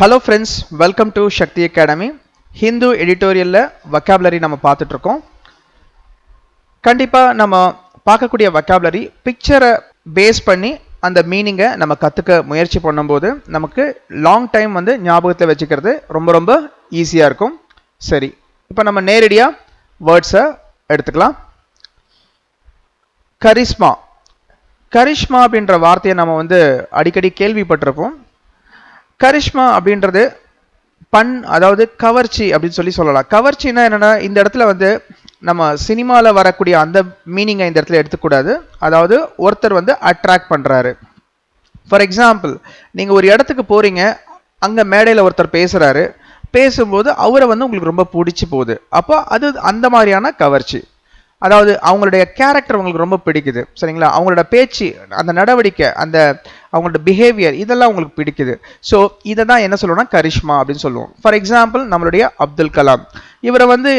Hello friends, welcome to Shakti Academy. Hindu editorial vocabulary நம்ம பார்த்துட்டு இருக்கோம். கண்டிப்பா நம்ம பார்க்கக்கூடிய vocabulary picture பேஸ் பண்ணி அந்த மீனிங்கை நம்ம கத்துக்க முயற்சி பண்ணும்போது நமக்கு லாங் டைம் வந்து ஞாபகத்துல வச்சுக்கிறது ரொம்ப ஈஸியா இருக்கும். சரி, இப்போ நம்ம நேரடியா வேர்ட்ஸை எடுத்துக்கலாம். கரிஸ்மா. கரிஷ்மா அப்படின்ற வார்த்தையை நம்ம வந்து அடிக்கடி கேள்விப்பட்டிருப்போம். கரிஷ்மா அப்படின்றது அதாவது கவர்ச்சி அப்படின்னு சொல்லலாம். கவர்ச்சின்னா என்னன்னா, இந்த இடத்துல வந்து நம்ம சினிமாவில் வரக்கூடிய அந்த மீனிங்கை இந்த இடத்துல எடுத்துக்கூடாது. அதாவது ஒருத்தர் வந்து அட்ராக்ட் பண்றாரு. ஃபார் எக்ஸாம்பிள், நீங்க ஒரு இடத்துக்கு போறீங்க, அங்க மேடையில் ஒருத்தர் பேசுறாரு, பேசும்போது அவரை வந்து உங்களுக்கு ரொம்ப பிடிச்சி போகுது. அப்போ அது அந்த மாதிரியான கவர்ச்சி. அதாவது அவங்களுடைய கேரக்டர் உங்களுக்கு ரொம்ப பிடிக்குது, சரிங்களா? அவங்களோட பேச்சு, அந்த நடவடிக்கை, அந்த அவங்களோட பிஹேவியர், இதெல்லாம் உங்களுக்கு பிடிக்குது. ஸோ இதை தான் என்ன சொல்லுவோம்னா கரிஷ்மா அப்படின்னு சொல்லுவோம். ஃபார் எக்ஸாம்பிள், நம்மளுடைய அப்துல் கலாம், இவரை வந்து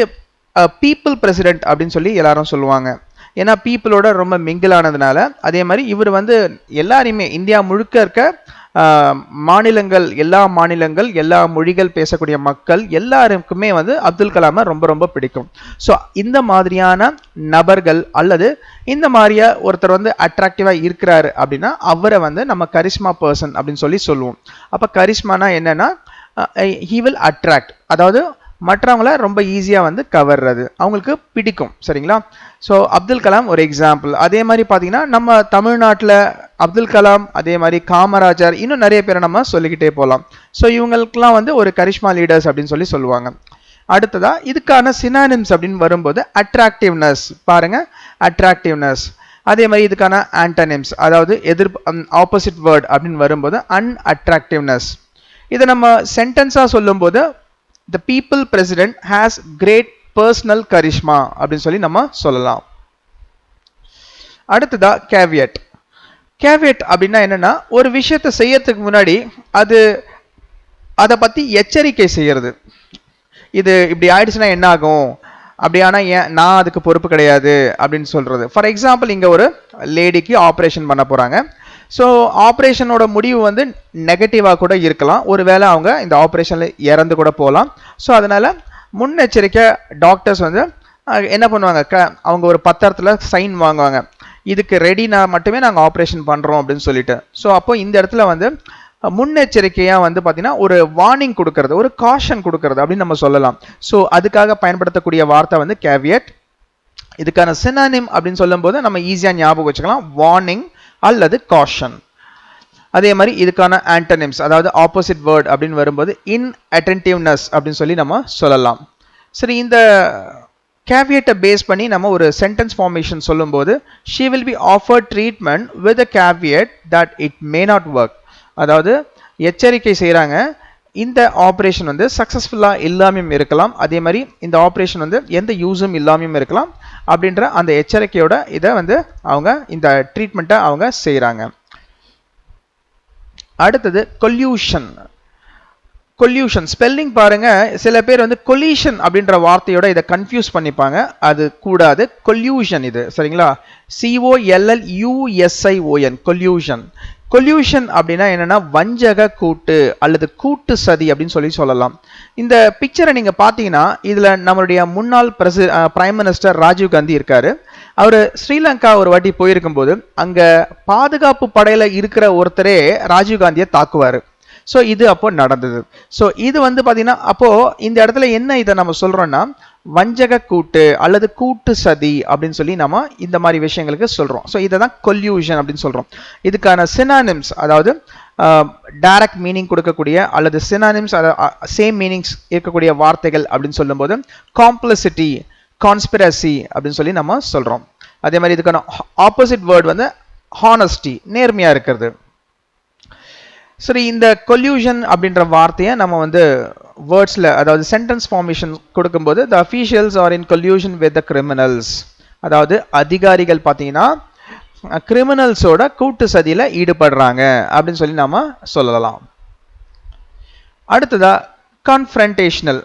பீப்புள் பிரசிடென்ட் அப்படின்னு சொல்லி எல்லாரும் சொல்லுவாங்க. ஏன்னா பீப்புளோட ரொம்ப மிங்கிள் ஆனதுனால. அதே மாதிரி இவர் வந்து எல்லாரையுமே இந்தியா முழுக்க இருக்க மாநிலங்கள், எல்லா மொழிகள் பேசக்கூடிய மக்கள் எல்லாருக்குமே வந்து அப்துல் கலாமை ரொம்ப பிடிக்கும். ஸோ இந்த மாதிரியான நபர்கள் அல்லது இந்த மாதிரியா ஒருத்தர் வந்து அட்ராக்டிவா இருக்கிறாரு அப்படின்னா அவரை வந்து நம்ம கரிஷ்மா பர்சன் அப்படின்னு சொல்லி சொல்லுவோம். அப்ப கரிஷ்மானா என்னன்னா, he will attract, அதாவது மற்றவங்கள ரொம்ப ஈஸியா வந்து கவர்றது, அவங்களுக்கு பிடிக்கும், சரிங்களா? ஸோ அப்துல் கலாம் ஒரு எக்ஸாம்பிள். அதே மாதிரி பார்த்தீங்கன்னா நம்ம தமிழ்நாட்டில் அப்துல் கலாம், அதே மாதிரி காமராஜர், இன்னும் நிறைய பேரை நம்ம சொல்லிக்கிட்டே போகலாம். ஸோ இவங்களுக்கெல்லாம் வந்து ஒரு கரிஷ்மா லீடர்ஸ் அப்படின்னு சொல்லுவாங்க. அடுத்ததா இதுக்கான சினானிம்ஸ் அப்படின்னு வரும்போது அட்ராக்டிவ்னஸ். பாருங்க, அட்ராக்டிவ்னஸ். அதே மாதிரி இதுக்கான ஆன்டனிம்ஸ், அதாவது ஆப்போசிட் வேர்ட் அப்படின்னு வரும்போது அன்அட்ராக்டிவ்னஸ். இதை நம்ம சென்டென்ஸா சொல்லும்போது the people president has great personal charisma அப்படின்னு சொல்லி நம்ம சொல்லலாம். அடுத்ததா caveat. caveat அப்படின்னா என்னன்னா, ஒரு விஷயத்தை செய்யறதுக்கு முன்னாடி அதை பத்தி எச்சரிக்கை செய்யறது. இது இப்படி ஆயிடுச்சுன்னா என்ன ஆகும், அப்படியானா நான் அதுக்கு பொறுப்பு கிடையாது அப்படின்னு சொல்றது. ஃபார் எக்ஸாம்பிள், இங்க ஒரு லேடிக்கு ஆப்ரேஷன் பண்ண போறாங்க. ஸோ ஆப்ரேஷனோட முடிவு வந்து நெகட்டிவாக கூட இருக்கலாம். ஒருவேளை அவங்க இந்த ஆப்ரேஷனில் இறந்து கூட போகலாம். ஸோ அதனால முன்னெச்சரிக்கை டாக்டர்ஸ் வந்து என்ன பண்ணுவாங்க, அவங்க ஒரு பத்திரத்தில் சைன் வாங்குவாங்க, இதுக்கு ரெடினா மட்டுமே நாங்கள் ஆப்ரேஷன் பண்ணுறோம் அப்படின்னு சொல்லிட்டு. ஸோ அப்போ இந்த இடத்துல வந்து முன்னெச்சரிக்கையாக வந்து பார்த்தீங்கன்னா ஒரு வார்னிங் கொடுக்கறது, ஒரு காஷன் கொடுக்கறது அப்படின்னு நம்ம சொல்லலாம். ஸோ அதுக்காக பயன்படுத்தக்கூடிய வார்த்தை வந்து கேவியட். இதுக்கான சினானிம் அப்படின்னு சொல்லும்போது நம்ம ஈஸியாக ஞாபகம் வச்சுக்கலாம், வார்னிங் அல்லது காஷன். அதே மாதிரி இதுக்கான ஆன்டனிம்ஸ், அதாவது ஆப்போசிட் வேர்ட் அப்படின்னு வரும்போது இன்அட்டென்டிவ்னஸ் அப்படின்னு சொல்லி நம்ம சொல்லலாம். சரி, இந்த கேவியட்டை பேஸ் பண்ணி நம்ம ஒரு சென்டென்ஸ் ஃபார்மேஷன் சொல்லும்போது she will be offered treatment with a caveat that it may not work. அதாவது எச்சரிக்கை செய்கிறாங்க, இந்த ஆப்ரேஷன் வந்து சக்ஸஸ்ஃபுல்லாக இல்லாமையும் இருக்கலாம், அதே மாதிரி இந்த ஆப்ரேஷன் வந்து எந்த யூஸும் இல்லாமையும் இருக்கலாம் அப்படின்ற அந்த எச்சரிக்கையோட இதை வந்து அவங்க இந்த ட்ரீட்மெண்ட்டை அவங்க செய்கிறாங்க. அடுத்தது கொல்யூஷன். கொல்யூஷன் ஸ்பெல்லிங் பாருங்க, சில பேர் வந்து கொலிஷன் அப்படின்ற வார்த்தையோட இதை கன்ஃபியூஸ் பண்ணிப்பாங்க. அது கூடாது, கொல்யூஷன் இது, சரிங்களா? COLLUSION, coalition. கொல்யூஷன் அப்படின்னா என்னன்னா வஞ்சக கூட்டு அல்லது கூட்டு சதி அப்படின்னு சொல்லலாம். இந்த பிக்சரை நீங்க பாத்தீங்கன்னா இதுல நம்மளுடைய முன்னாள் பிரைம் மினிஸ்டர் ராஜீவ் காந்தி இருக்காரு. அவரு ஸ்ரீலங்கா ஒரு வாட்டி போயிருக்கும் போது அங்க பாதுகாப்பு படையில இருக்கிற ஒருத்தரே ராஜீவ் காந்தியை தாக்குவாரு. ஸோ இது அப்போ நடந்தது. ஸோ இது வந்து பார்த்தீங்கன்னா அப்போ இந்த இடத்துல என்ன இதை நம்ம சொல்றோம்னா வஞ்சக கூட்டு அல்லது கூட்டு சதி அப்படின்னு சொல்லி நம்ம இந்த மாதிரி விஷயங்களுக்கு சொல்றோம். ஸோ இதை தான் கொல்யூஷன் அப்படின்னு சொல்றோம். இதுக்கான சினானிம்ஸ், அதாவது டைரக்ட் மீனிங் கொடுக்கக்கூடிய அல்லது சினானிம்ஸ், சேம் மீனிங்ஸ் இருக்கக்கூடிய வார்த்தைகள் அப்படின்னு சொல்லும்போது காம்ப்ளிசிட்டி, கான்ஸ்பிரசி அப்படின்னு சொல்லி நம்ம சொல்றோம். அதே மாதிரி இதுக்கான ஆப்போசிட் வேர்ட் வந்து ஹானஸ்டி, நேர்மையா இருக்கிறது. சரி, இந்த கொல்யூஷன் அப்படின்ற வார்த்தையை நம்ம வந்து வேர்ட்ஸ்ல, அதாவது சென்டென்ஸ் ஃபார்மேஷன் கொடுக்கும்போது the officials are in collusion with the criminals, அதாவது அதிகாரிகள் பார்த்தீங்கன்னா கிரிமினல்ஸோட கூட்டு சதியில ஈடுபடுறாங்க அப்படின்னு சொல்லி நாம சொல்லலாம். அடுத்ததா கான்ஃபரன்டேஷனல்.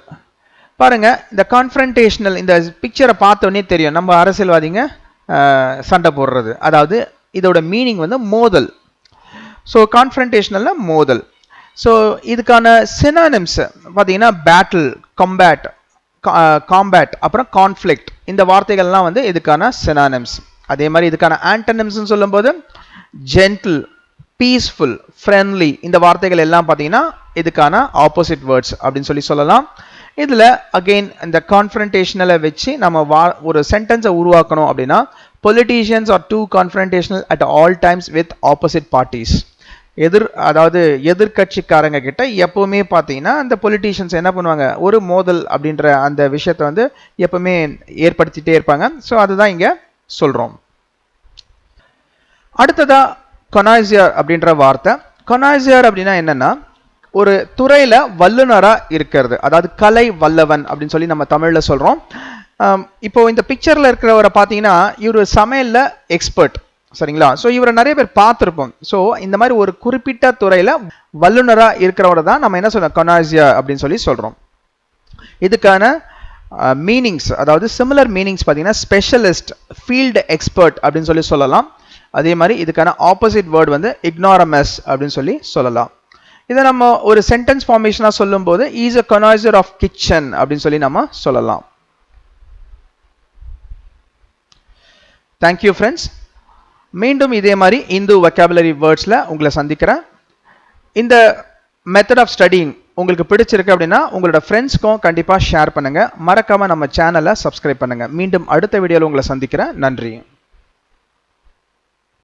பாருங்க, இந்த கான்ஃபரன்டேஷனல், இந்த பிக்சரை பார்த்தோன்னே தெரியும் நம்ம அரசியல்வாதிங்க சண்டை போடுறது, அதாவது இதோட மீனிங் வந்து மோதல். ஸோ கான்ஃபரன்டேஷனல்ல மோதல். ஸோ இதுக்கான சினானிம்ஸ் பார்த்தீங்கன்னா பேட்டில், கம்பேட், காம்பேட், அப்புறம் கான்ஃப்ளிக்ட், இந்த வார்த்தைகள்லாம் வந்து இதுக்கான சினானிம்ஸ். அதே மாதிரி இதுக்கான ஆன்டனிம்ஸ்னு சொல்லும்போது ஜென்டில், பீஸ்ஃபுல், ஃப்ரெண்ட்லி, இந்த வார்த்தைகள் எல்லாம் பார்த்தீங்கன்னா இதுக்கான ஆப்போசிட் வேர்ட்ஸ் அப்படின்னு சொல்லலாம். இதில் அகெயின் இந்த கான்ஃபரன்டேஷனலை வச்சு நம்ம ஒரு சென்டென்ஸை உருவாக்கணும் அப்படின்னா politicians are too confrontational at all times with opposite parties. அதாவது எதிர்கட்சிக்காரங்க கிட்ட எப்பவுமே பார்த்தீங்கன்னா அந்த பொலிட்டீஷியன்ஸ் என்ன பண்ணுவாங்க, ஒரு மோதல் அப்படின்ற அந்த விஷயத்தை வந்து எப்பவுமே ஏற்படுத்திட்டே இருப்பாங்க. ஸோ அதுதான் இங்கே சொல்கிறோம். அடுத்ததா கொனாய்சியர் அப்படின்ற வார்த்தை. கொனாய்சியர் அப்படின்னா என்னன்னா ஒரு துறையில வல்லுநரா இருக்கிறது, அதாவது கலை வல்லவன் அப்படின்னு சொல்லி நம்ம தமிழ்ல சொல்றோம். இப்போ இந்த பிக்சர்ல இருக்கிறவரை பார்த்தீங்கன்னா இவர் சமையல்ல எக்ஸ்பர்ட், சரிங்களா? ஸோ இவரை நிறைய பேர் பார்த்துருப்போம். ஸோ இந்த மாதிரி ஒரு குறிப்பிட்ட துறையில வல்லுநரா இருக்கிறவரை தான் நம்ம என்ன சொல்றோம், கொனாய்சியர் அப்படின்னு சொல்லி சொல்றோம். இதுக்கான மீனிங்ஸ், அதாவது சிமிலர் மீனிங்ஸ் பார்த்தீங்கன்னா ஸ்பெஷலிஸ்ட், ஃபீல்டு எக்ஸ்பர்ட் அப்படின்னு சொல்லி சொல்லலாம். அதே மாதிரி இதுக்கான ஆப்போசிட் வேர்டு வந்து இக்னாரமஸ் அப்படின்னு சொல்லி சொல்லலாம். இதை நம்ம ஒரு சென்டென்ஸ் ஃபார்மேஷனாக சொல்லும்போது இஸ் அ கனாய்சர் ஆஃப் கிச்சன் அப்படின்னு சொல்லி நம்ம சொல்லலாம். Thank you friends. மீண்டும் இதே மாதிரி இந்து வொக்காபுலரி வேர்ட்ஸில் உங்களை சந்திக்கிறேன். இந்த மெத்தட் ஆஃப் ஸ்டடிங் உங்களுக்கு பிடிச்சிருக்கு அப்படின்னா உங்களோட ஃப்ரெண்ட்ஸ்க்கும் கண்டிப்பாக ஷேர் பண்ணுங்கள். மறக்காமல் நம்ம சேனலை சப்ஸ்கிரைப் பண்ணுங்கள். மீண்டும் அடுத்த வீடியோவில் உங்களை சந்திக்கிறேன். நன்றி.